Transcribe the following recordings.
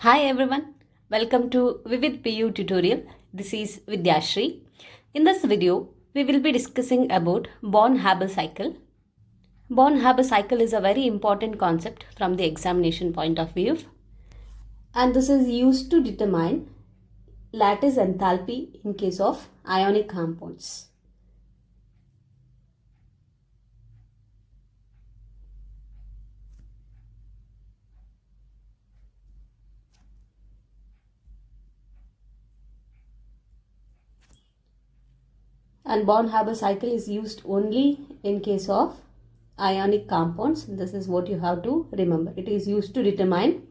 Hi everyone, welcome to Vivid PU tutorial. This is Vidyashri. In this video, we will be discussing about Born Haber cycle. Born Haber cycle is a very important concept from the examination point of view, and this is used to determine lattice enthalpy in case of ionic compounds. And Born Haber cycle is used only in case of ionic compounds. This is what you have to remember. It is used to determine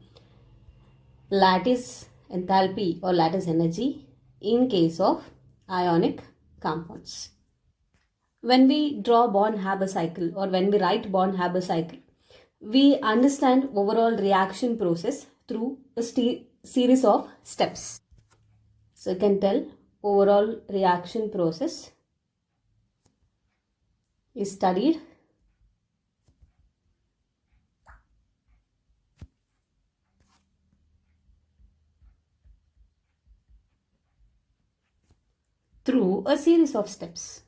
lattice enthalpy or lattice energy in case of ionic compounds. When we draw Born-Haber cycle or when we write Born-Haber cycle, we understand overall reaction process through a series of steps. So you can tell overall reaction process is studied through a series of steps.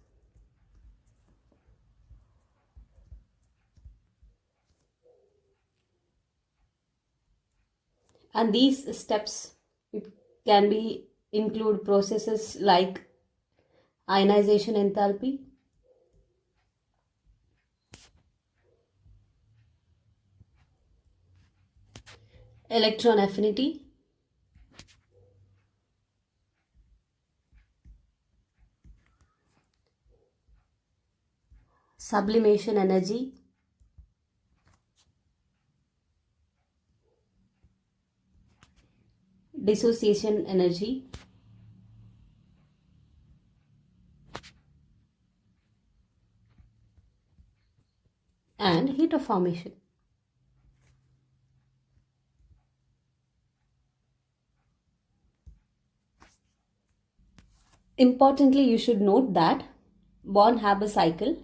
And these steps can include processes like ionization enthalpy, electron affinity, sublimation energy, dissociation energy, and heat of formation. Importantly, you should note that Born-Haber cycle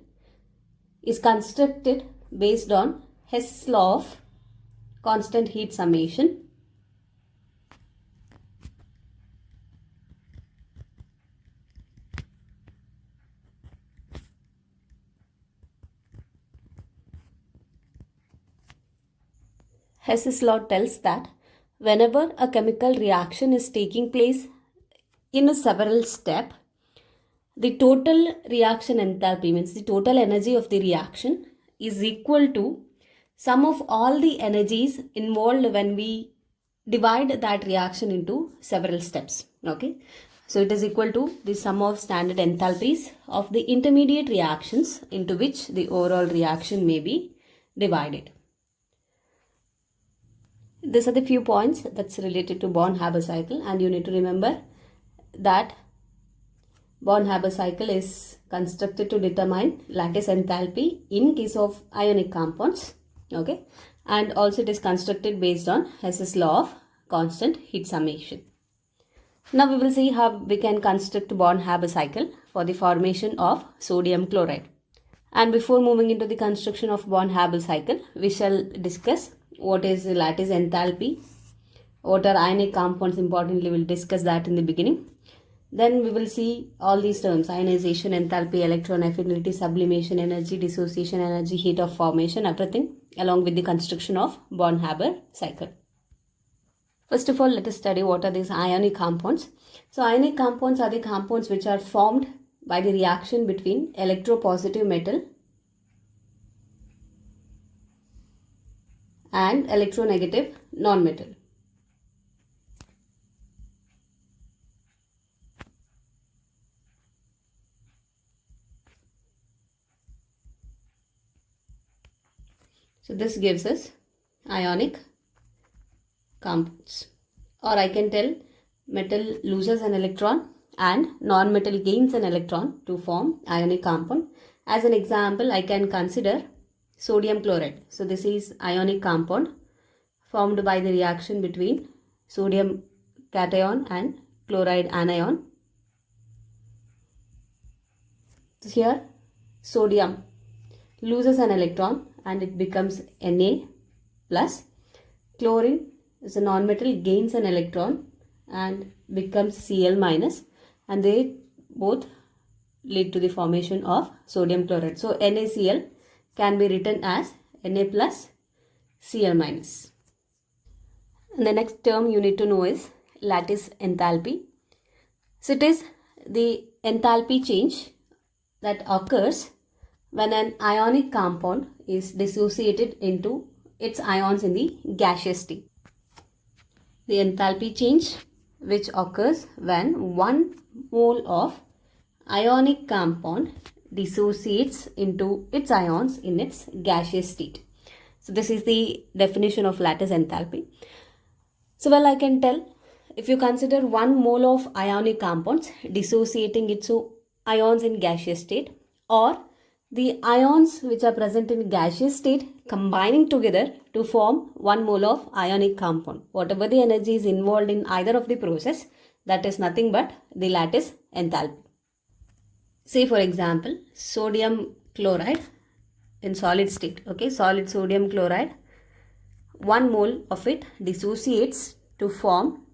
is constructed based on Hess's law of constant heat summation. Hess's law tells that whenever a chemical reaction is taking place in a several step, the total reaction enthalpy, means the total energy of the reaction, is equal to sum of all the energies involved when we divide that reaction into several steps. Okay, so it is equal to the sum of standard enthalpies of the intermediate reactions into which the overall reaction may be divided. These are the few points that's related to Born-Haber cycle, and you need to remember that Born-Haber cycle is constructed to determine lattice enthalpy in case of ionic compounds. Okay, and also it is constructed based on Hess's law of constant heat summation. Now we will see how we can construct Born-Haber cycle for the formation of sodium chloride. And before moving into the construction of Born-Haber cycle, we shall discuss what is lattice enthalpy, what are ionic compounds. Importantly, we will discuss that in the beginning. Then we will see all these terms: ionization, enthalpy, electron affinity, sublimation energy, dissociation energy, heat of formation, everything along with the construction of Born-Haber cycle. First of all, let us study what are these ionic compounds. So ionic compounds are the compounds which are formed by the reaction between electropositive metal and electronegative non-metal. So this gives us ionic compounds. Or I can tell metal loses an electron and non-metal gains an electron to form ionic compound. As an example, I can consider sodium chloride. So this is ionic compound formed by the reaction between sodium cation and chloride anion. So here sodium loses an electron and it becomes Na plus. Chlorine So non-metal gains an electron and becomes Cl minus, and they both lead to the formation of sodium chloride. So NaCl can be written as Na plus Cl minus. And the next term you need to know is lattice enthalpy. So it is the enthalpy change that occurs when an ionic compound is dissociated into its ions in the gaseous state. The enthalpy change which occurs when 1 mole of ionic compound dissociates into its ions in its gaseous state. So this is the definition of lattice enthalpy. So well, I can tell, if you consider 1 mole of ionic compounds dissociating into ions in gaseous state, or the ions which are present in gaseous state combining together to form 1 mole of ionic compound, whatever the energy is involved in either of the process, that is nothing but the lattice enthalpy. Say for example, sodium chloride in solid state, okay, solid sodium chloride, 1 mole of it dissociates to form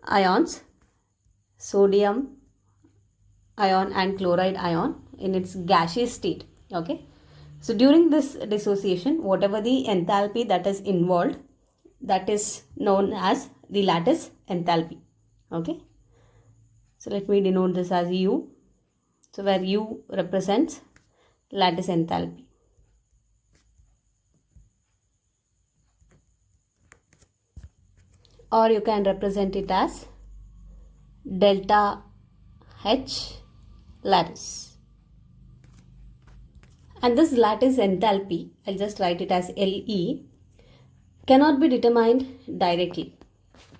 ions, sodium ion and chloride ion in its gaseous state, okay. So during this dissociation, whatever the enthalpy that is involved, that is known as the lattice enthalpy, okay. So let me denote this as U. So where U represents lattice enthalpy. Or you can represent it as delta H lattice. And this lattice enthalpy, I'll just write it as Le, cannot be determined directly.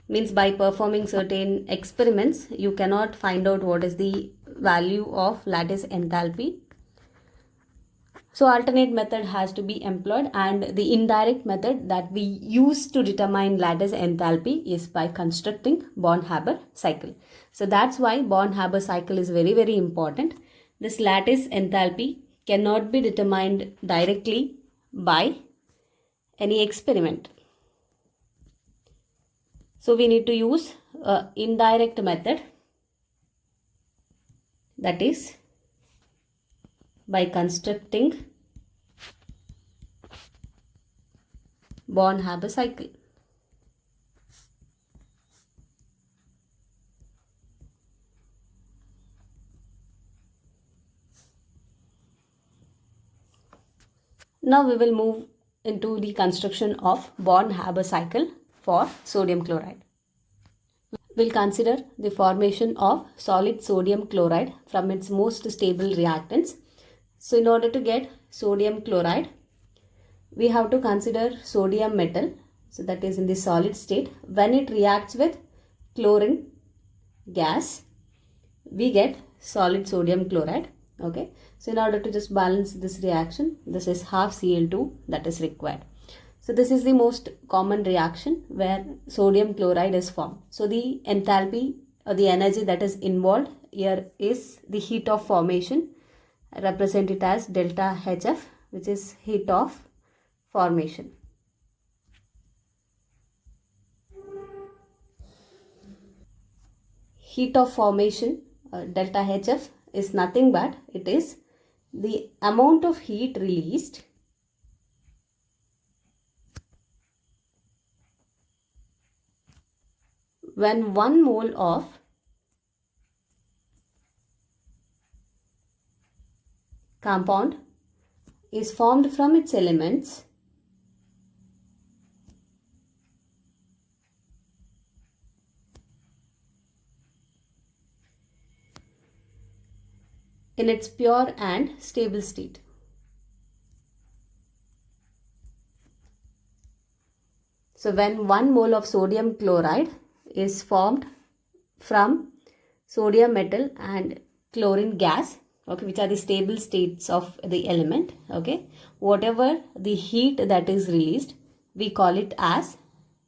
Means by performing certain experiments, you cannot find out what is the value of lattice enthalpy. So alternate method has to be employed, and the indirect method that we use to determine lattice enthalpy is by constructing Born Haber cycle. So that's why Born Haber cycle is very, very important. This lattice enthalpy cannot be determined directly by any experiment. So we need to use an indirect method, that is by constructing Born Haber cycle. Now we will move into the construction of Born Haber cycle for sodium chloride. We'll consider the formation of solid sodium chloride from its most stable reactants. So in order to get sodium chloride, we have to consider sodium metal, so that is in the solid state. When it reacts with chlorine gas, we get solid sodium chloride, okay. So in order to just balance this reaction, this is half Cl2 that is required. So this is the most common reaction where sodium chloride is formed. So the enthalpy or the energy that is involved here is the heat of formation. I represent it as delta HF, which is heat of formation. Heat of formation, delta HF, is nothing but it is the amount of heat released when 1 mole of compound is formed from its elements in its pure and stable state. So when 1 mole of sodium chloride is formed from sodium metal and chlorine gas, okay, which are the stable states of the element, okay, whatever the heat that is released, we call it as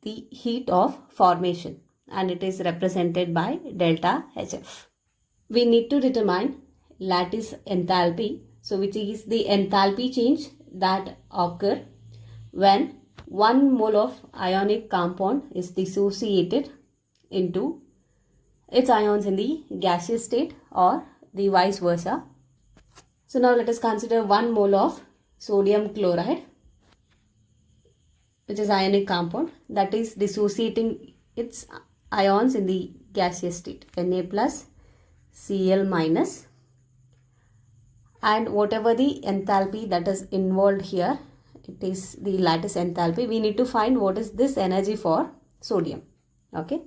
the heat of formation, and it is represented by delta HF. We need to determine lattice enthalpy, so which is the enthalpy change that occur when 1 mole of ionic compound is dissociated into its ions in the gaseous state or the vice versa. So now let us consider 1 mole of sodium chloride, which is ionic compound, that is dissociating its ions in the gaseous state, Na plus Cl minus, and whatever the enthalpy that is involved here, it is the lattice enthalpy. We need to find what is this energy for sodium. Okay.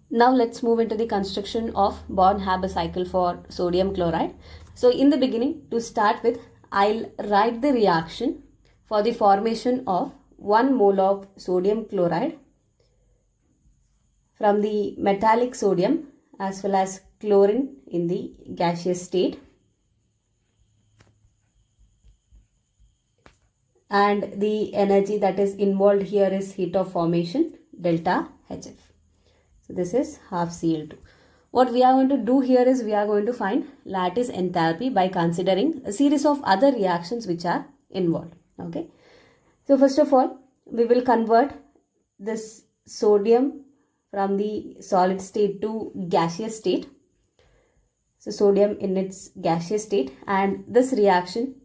Now let's move into the construction of Born-Haber cycle for sodium chloride. So in the beginning, to start with, I'll write the reaction for the formation of 1 mole of sodium chloride from the metallic sodium as well as chlorine in the gaseous state. And the energy that is involved here is heat of formation, delta HF. So this is half Cl2. What we are going to do here is we are going to find lattice enthalpy by considering a series of other reactions which are involved. Okay. So first of all, we will convert this sodium from the solid state to gaseous state. So sodium in its gaseous state, and this reaction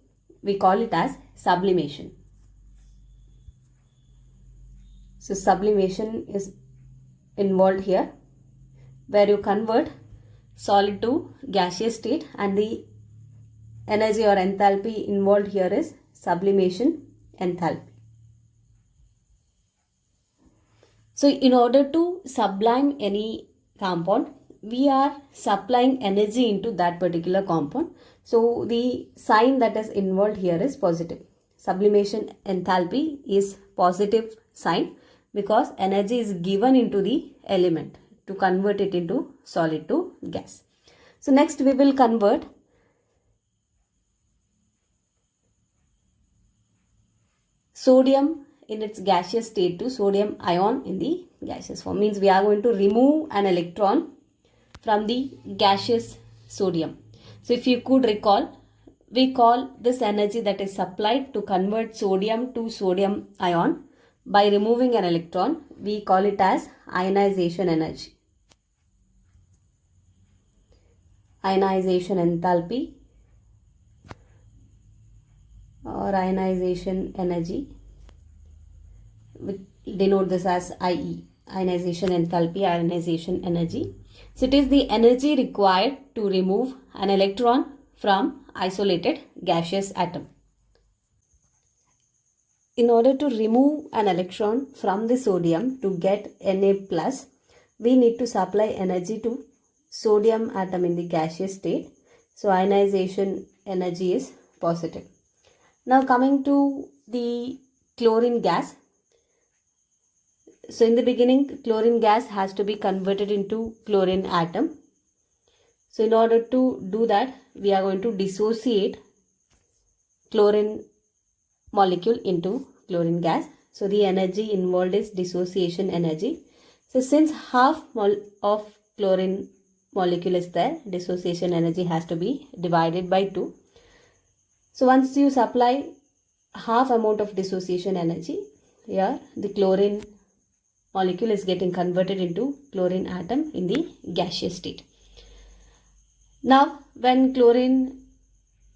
we call it as sublimation. So sublimation is involved here, where you convert solid to gaseous state, and the energy or enthalpy involved here is sublimation enthalpy. So in order to sublime any compound, we are supplying energy into that particular compound. So the sign that is involved here is positive. Sublimation enthalpy is positive sign because energy is given into the element to convert it into solid to gas. So next we will convert sodium in its gaseous state to sodium ion in the gaseous form. Means we are going to remove an electron from the gaseous sodium. So if you could recall, we call this energy that is supplied to convert sodium to sodium ion by removing an electron, we call it as ionization energy. Ionization enthalpy or ionization energy. We denote this as IE, ionization enthalpy, ionization energy. So it is the energy required to remove an electron from isolated gaseous atom. In order to remove an electron from the sodium to get Na plus, we need to supply energy to sodium atom in the gaseous state. So ionization energy is positive. Now coming to the chlorine gas. So in the beginning, chlorine gas has to be converted into chlorine atom. So in order to do that, we are going to dissociate chlorine molecule into chlorine gas. So the energy involved is dissociation energy. So since half mole of chlorine molecule is there, dissociation energy has to be divided by 2. So once you supply half amount of dissociation energy, here the chlorine molecule is getting converted into chlorine atom in the gaseous state. Now when chlorine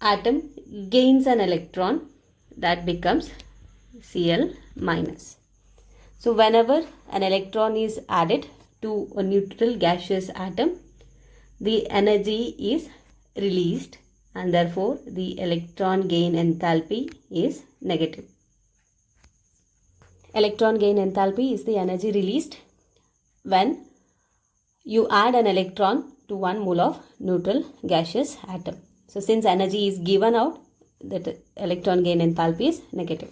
atom gains an electron, that becomes Cl minus. So whenever an electron is added to a neutral gaseous atom, the energy is released and therefore the electron gain enthalpy is negative. Electron gain enthalpy is the energy released when you add an electron to 1 mole of neutral gaseous atom. So since energy is given out, that electron gain enthalpy is negative.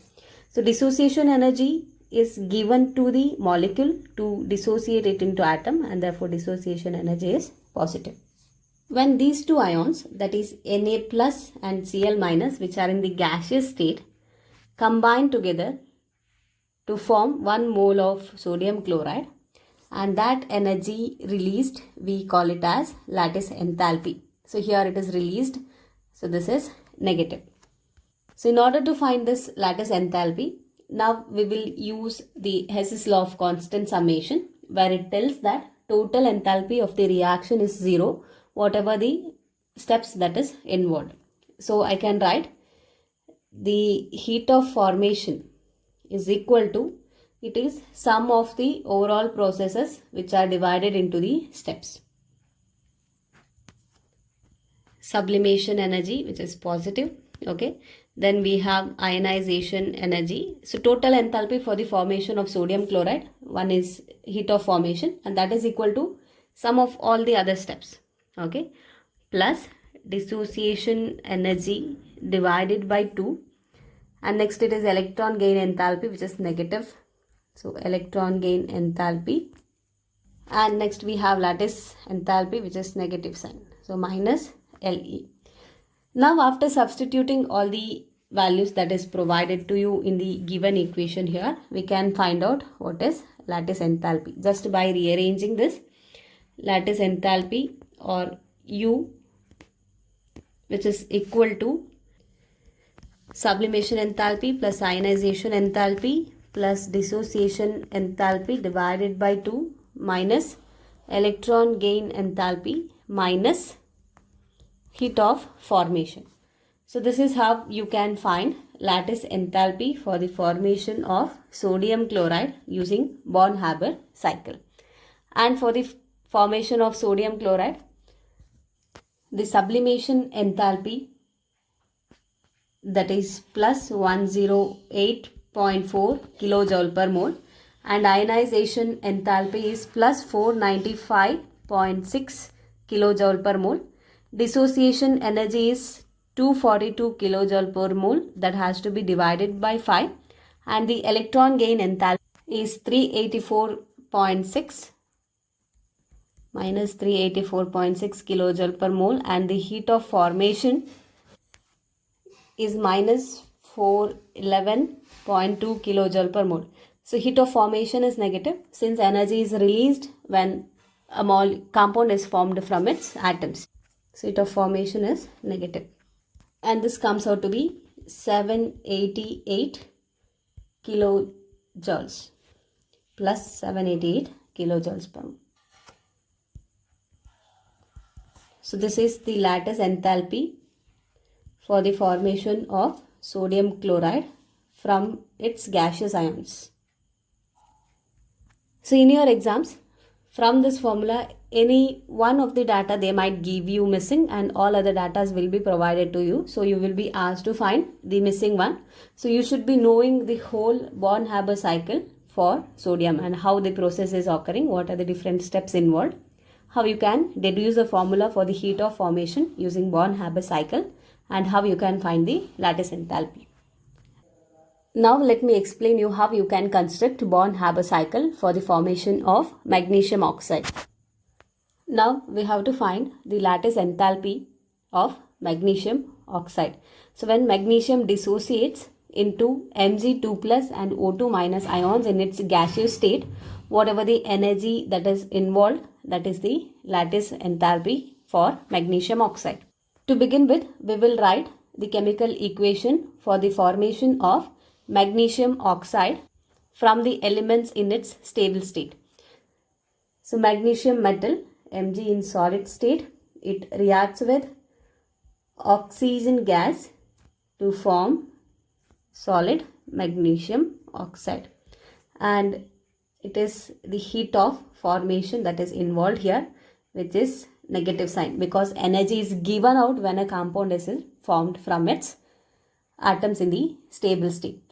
So dissociation energy is given to the molecule to dissociate it into atom, and therefore dissociation energy is positive. When these two ions, that is Na plus and Cl minus, which are in the gaseous state, combine together to form 1 mole of sodium chloride, and that energy released, we call it as lattice enthalpy. So here it is released, so this is negative. So in order to find this lattice enthalpy, Now we will use the Hess's law of constant summation, where it tells that total enthalpy of the reaction is 0, whatever the steps that is involved. So I can write the heat of formation is equal to, it is sum of the overall processes which are divided into the steps. Sublimation energy, which is positive, okay. Then we have ionization energy. So total enthalpy for the formation of sodium chloride, one is heat of formation, and that is equal to sum of all the other steps, okay, plus dissociation energy divided by 2, and next it is electron gain enthalpy, which is negative. So electron gain enthalpy, and next we have lattice enthalpy, which is negative sign, so minus Le. Now after substituting all the values that is provided to you in the given equation here, we can find out what is lattice enthalpy just by rearranging this. Lattice enthalpy, or U, which is equal to sublimation enthalpy plus ionization enthalpy plus dissociation enthalpy divided by 2 minus electron gain enthalpy minus heat of formation. So this is how you can find lattice enthalpy for the formation of sodium chloride using Born-Haber cycle. And for the formation of sodium chloride, the sublimation enthalpy, that is plus 108.4 kilojoule per mole, and ionization enthalpy is plus 495.6 kilojoule per mole. Dissociation energy is 242 kilojoule per mole, that has to be divided by 5, and the electron gain enthalpy is 384.6 minus 384.6 kilojoule per mole, and the heat of formation is minus 411.2 kilojoule per mole. So heat of formation is negative since energy is released when a compound is formed from its atoms. So heat of formation is negative, and this comes out to be 788 kilojoules plus 788 kilojoules per mole. So this is the lattice enthalpy for the formation of sodium chloride from its gaseous ions. So in your exams, from this formula, any one of the data they might give you missing, and all other data will be provided to you. So you will be asked to find the missing one. So you should be knowing the whole Born-Haber cycle for sodium and how the process is occurring, what are the different steps involved, how you can deduce the formula for the heat of formation using Born-Haber cycle, and how you can find the lattice enthalpy. Now let me explain you how you can construct Born-Haber cycle for the formation of magnesium oxide. Now we have to find the lattice enthalpy of magnesium oxide. So when magnesium dissociates into Mg2 plus and O2 minus ions in its gaseous state, whatever the energy that is involved, that is the lattice enthalpy for magnesium oxide. To begin with, we will write the chemical equation for the formation of magnesium oxide from the elements in its stable state. So magnesium metal, Mg in solid state, it reacts with oxygen gas to form solid magnesium oxide, and it is the heat of formation that is involved here, which is negative sign, because energy is given out when a compound is formed from its atoms in the stable state.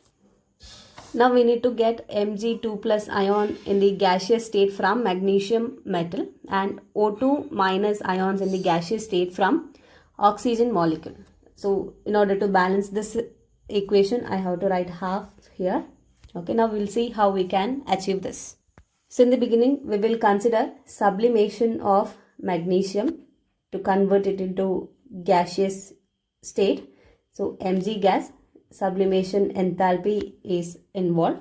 Now we need to get Mg2 plus ion in the gaseous state from magnesium metal and O2 minus ions in the gaseous state from oxygen molecule. So in order to balance this equation, I have to write half here. Okay, now we will see how we can achieve this. So in the beginning, we will consider sublimation of magnesium to convert it into gaseous state. So Mg gas, sublimation enthalpy is involved.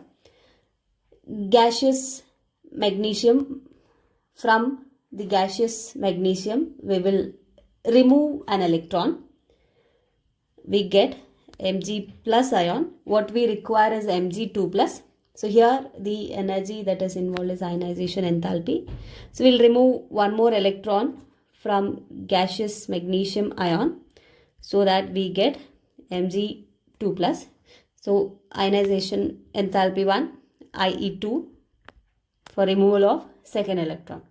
Gaseous magnesium, from the gaseous magnesium we will remove an electron. We get Mg plus ion. What we require is Mg2 plus. So here the energy that is involved is ionization enthalpy. So we'll remove one more electron from gaseous magnesium ion so that we get Mg2 plus. So ionization enthalpy 1, IE2 for removal of second electron.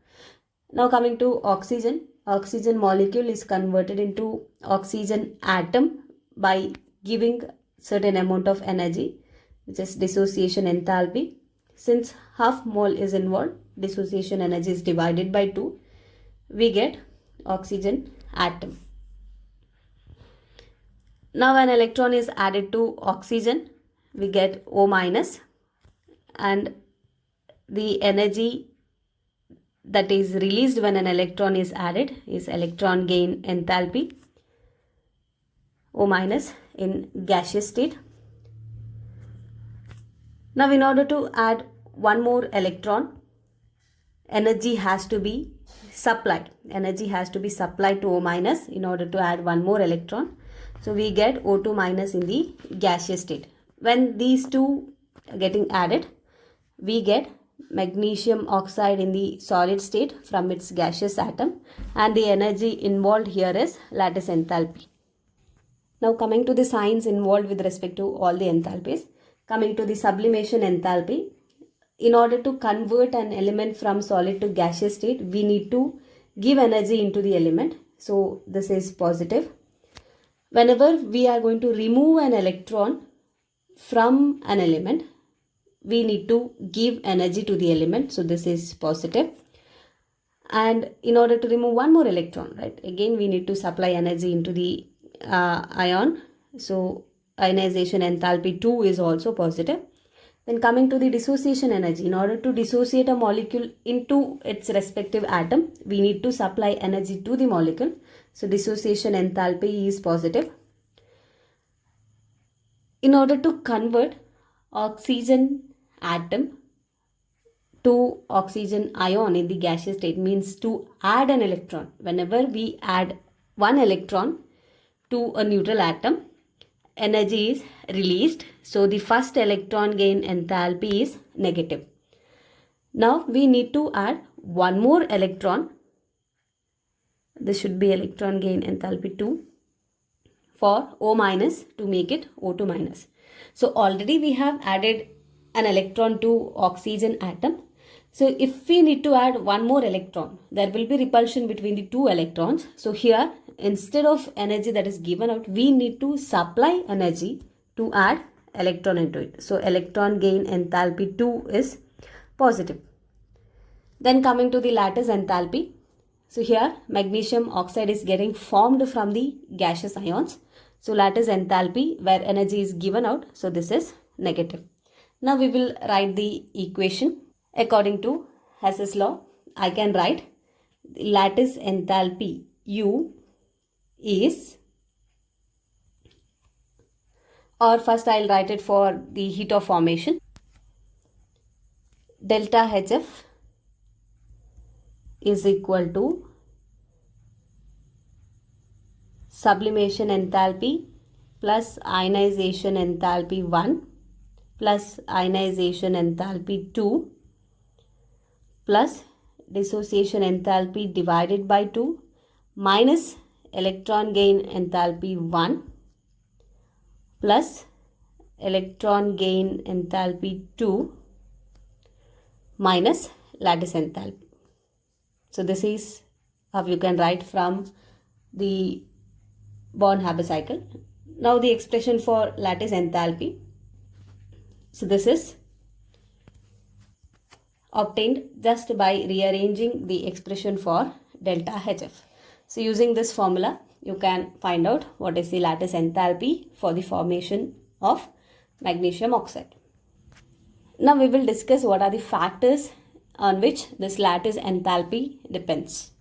Now coming to oxygen. Oxygen molecule is converted into oxygen atom by giving certain amount of energy, which is dissociation enthalpy. Since half mole is involved, dissociation energy is divided by 2. We get oxygen atom. Now when electron is added to oxygen, we get O minus, and the energy that is released when an electron is added is electron gain enthalpy, O minus, in gaseous state. Now in order to add one more electron, energy has to be supplied. Energy has to be supplied to O minus in order to add one more electron. So we get O2 minus in the gaseous state. When these two are getting added, we get magnesium oxide in the solid state from its gaseous atom, and the energy involved here is lattice enthalpy. Now coming to the signs involved with respect to all the enthalpies. Coming to the sublimation enthalpy. In order to convert an element from solid to gaseous state, we need to give energy into the element. So this is positive. Whenever we are going to remove an electron from an element, we need to give energy to the element. So this is positive. And in order to remove one more electron, right, again we need to supply energy into the ion. So ionization enthalpy 2 is also positive. Then coming to the dissociation energy, in order to dissociate a molecule into its respective atom, we need to supply energy to the molecule. So dissociation enthalpy is positive. In order to convert oxygen atom to oxygen ion in the gaseous state, means to add an electron. Whenever we add one electron to a neutral atom, energy is released. So the first electron gain enthalpy is negative. Now we need to add one more electron. This should be electron gain enthalpy 2 for O minus to make it O2 minus. So already we have added an electron to oxygen atom. So if we need to add one more electron, there will be repulsion between the two electrons. So here, instead of energy that is given out, we need to supply energy to add electron into it. So electron gain enthalpy 2 is positive. Then coming to the lattice enthalpy. So here magnesium oxide is getting formed from the gaseous ions. So lattice enthalpy, where energy is given out, so this is negative. Now we will write the equation. According to Hess's law, I can write the lattice enthalpy U is, or first I'll write it for the heat of formation. Delta HF is equal to sublimation enthalpy plus ionization enthalpy 1 plus ionization enthalpy 2 plus dissociation enthalpy divided by 2 minus electron gain enthalpy 1 plus electron gain enthalpy 2 minus lattice enthalpy. So this is how you can write from the Born Haber cycle. Now the expression for lattice enthalpy. So this is obtained just by rearranging the expression for delta HF. So using this formula, you can find out what is the lattice enthalpy for the formation of magnesium oxide. Now we will discuss what are the factors on which this lattice enthalpy depends.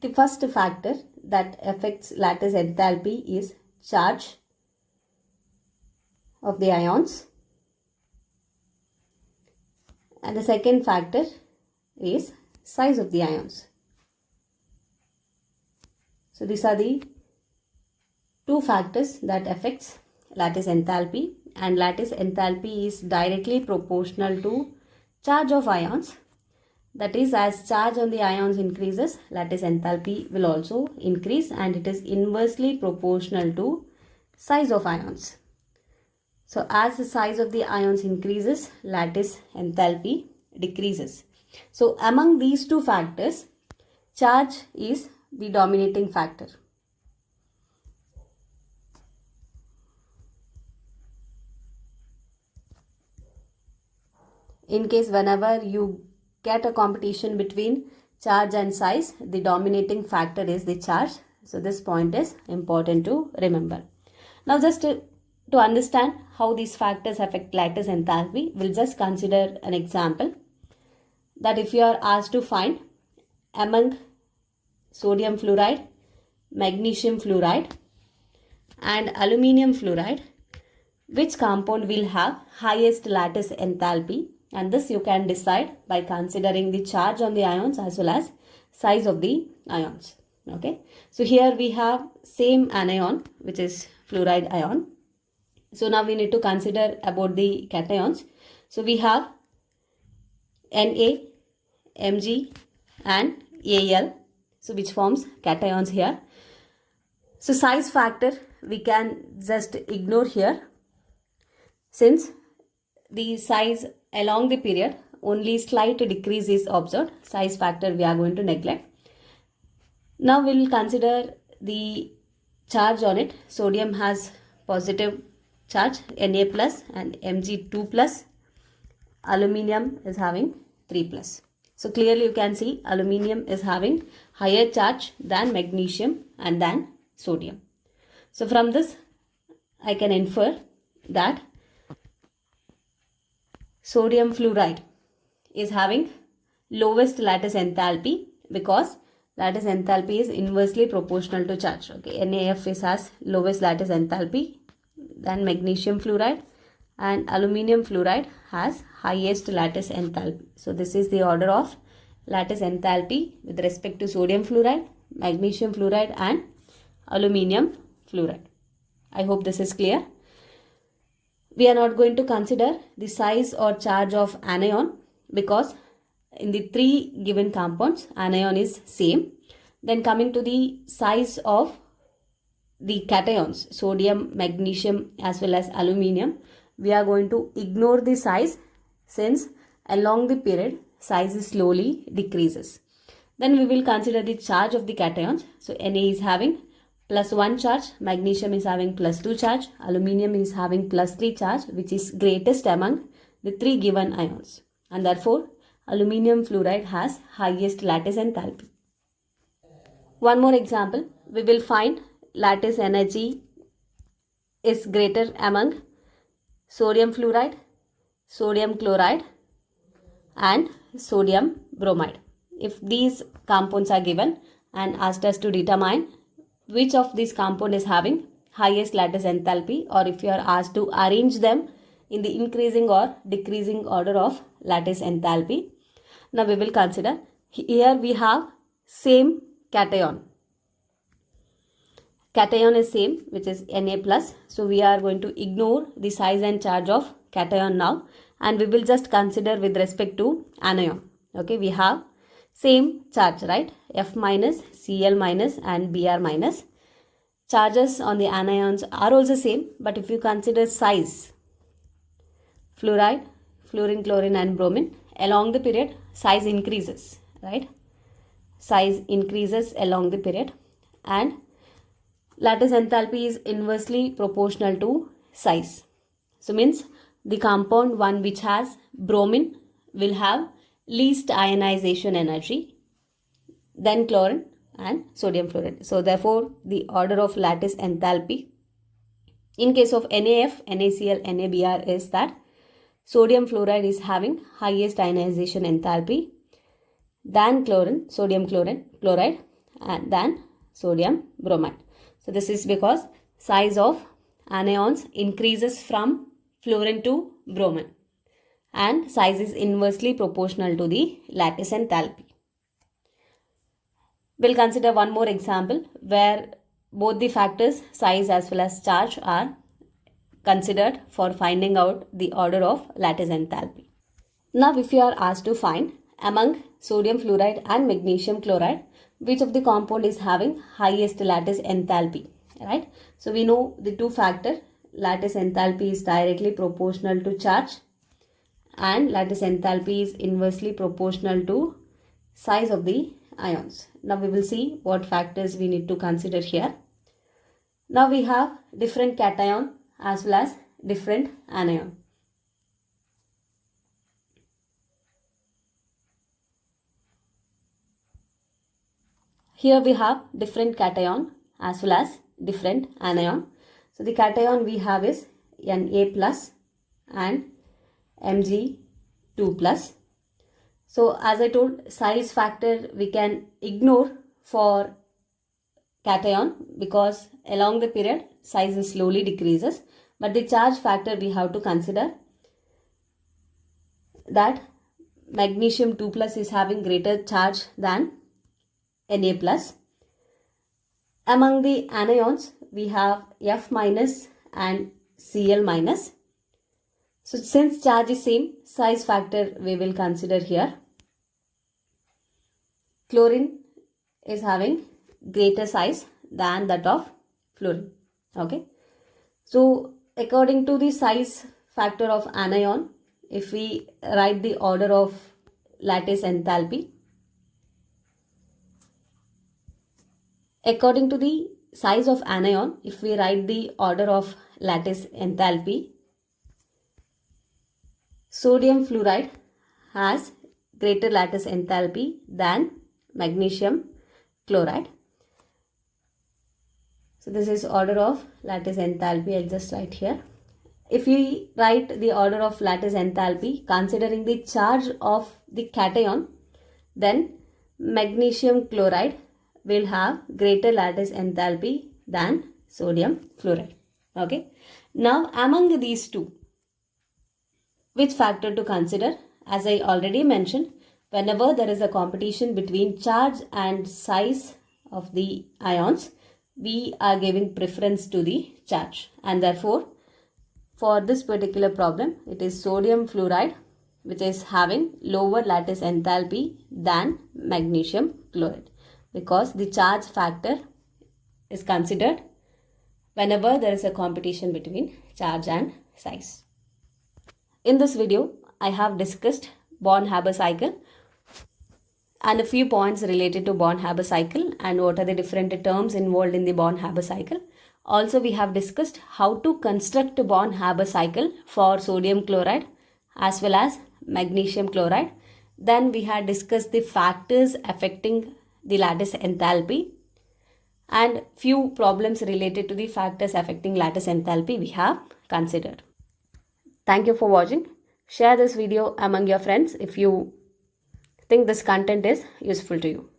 The first factor that affects lattice enthalpy is charge of the ions. And the second factor is size of the ions. So these are the two factors that affects lattice enthalpy, and lattice enthalpy is directly proportional to charge of ions. That is, as charge on the ions increases, lattice enthalpy will also increase, and it is inversely proportional to size of ions. So as the size of the ions increases, lattice enthalpy decreases. So among these two factors, charge is the dominating factor. In case whenever you get a competition between charge and size, the dominating factor is the charge. So this point is important to remember. Now just to understand how these factors affect lattice enthalpy, we'll just consider an example that if you are asked to find among sodium fluoride, magnesium fluoride and aluminum fluoride, which compound will have highest lattice enthalpy, and this you can decide by considering the charge on the ions as well as size of the ions. Okay, so here we have same anion, which is fluoride ion. So now we need to consider about the cations. So we have Na, Mg and Al, so which forms cations here. So size factor we can just ignore here, since the size along the period only slight decrease is observed. Size factor we are going to neglect. Now we will consider the charge on it. Sodium has positive charge, Na plus and Mg 2 plus. Aluminium is having 3 plus. So clearly you can see aluminium is having higher charge than magnesium and than sodium. So from this I can infer that sodium fluoride is having lowest lattice enthalpy, because lattice enthalpy is inversely proportional to charge. Okay, NaF has lowest lattice enthalpy than magnesium fluoride, and aluminum fluoride has highest lattice enthalpy. So this is the order of lattice enthalpy with respect to sodium fluoride, magnesium fluoride and aluminum fluoride. I hope this is clear. We are not going to consider the size or charge of anion, because in the three given compounds anion is same. Then coming to the size of the cations, sodium, magnesium as well as aluminum, we are going to ignore the size, since along the period size slowly decreases. Then we will consider the charge of the cations. So Na is having +1 charge, magnesium is having +2 charge, aluminum is having +3 charge, which is greatest among the three given ions, and therefore aluminum fluoride has highest lattice enthalpy. One more example, we will find lattice energy is greater among sodium fluoride, sodium chloride and sodium bromide. If these compounds are given and asked us to determine which of these compound is having highest lattice enthalpy, or if you are asked to arrange them in the increasing or decreasing order of lattice enthalpy. Now we will consider, here we have same cation. Cation is same, which is Na plus. So we are going to ignore the size and charge of cation now, and we will just consider with respect to anion. Okay, we have same charge, right? F minus, Cl minus and Br minus. Charges on the anions are also same, but if you consider size, fluoride, fluorine, chlorine and bromine, along the period size increases, right? Size increases along the period, and lattice enthalpy is inversely proportional to size. So means the compound one which has bromine will have least ionization energy, then chlorine and sodium fluoride. So therefore the order of lattice enthalpy in case of NaF, NaCl, NaBr is that sodium fluoride is having highest ionization enthalpy, than chlorine, sodium chloride and than sodium bromide. So this is because size of anions increases from fluorine to bromine, and size is inversely proportional to the lattice enthalpy. We'll consider one more example where both the factors, size as well as charge, are considered for finding out the order of lattice enthalpy. Now if you are asked to find among sodium fluoride and magnesium chloride, which of the compound is having highest lattice enthalpy, right? So we know the two factor, lattice enthalpy is directly proportional to charge and lattice enthalpy is inversely proportional to size of the ions. Now we will see what factors we need to consider here. Now we have different cation as well as different anion. Here we have different cation as well as different anion. So the cation we have is Na plus and Mg2 plus. So as I told, size factor we can ignore for cation because along the period size slowly decreases, but the charge factor we have to consider that magnesium 2 plus is having greater charge than Na plus. Among the anions we have F minus and Cl minus. So since charge is same, size factor we will consider here. Chlorine is having greater size than that of fluorine. Okay. So according to the size factor of anion, if we write the order of lattice enthalpy, according to the size of anion, if we write the order of lattice enthalpy, sodium fluoride has greater lattice enthalpy than magnesium chloride. So this is order of lattice enthalpy. I'll just write here. If we write the order of lattice enthalpy considering the charge of the cation, then magnesium chloride will have greater lattice enthalpy than sodium fluoride. Okay. Now among these two, which factor to consider? As I already mentioned, whenever there is a competition between charge and size of the ions, we are giving preference to the charge, and therefore for this particular problem it is sodium fluoride which is having lower lattice enthalpy than magnesium chloride, because the charge factor is considered whenever there is a competition between charge and size. In this video, I have discussed Born-Haber cycle and a few points related to Born-Haber cycle and what are the different terms involved in the Born-Haber cycle. Also, we have discussed how to construct a Born-Haber cycle for sodium chloride as well as magnesium chloride. Then we had discussed the factors affecting the lattice enthalpy and few problems related to the factors affecting lattice enthalpy we have considered. Thank you for watching. Share this video among your friends if you think this content is useful to you.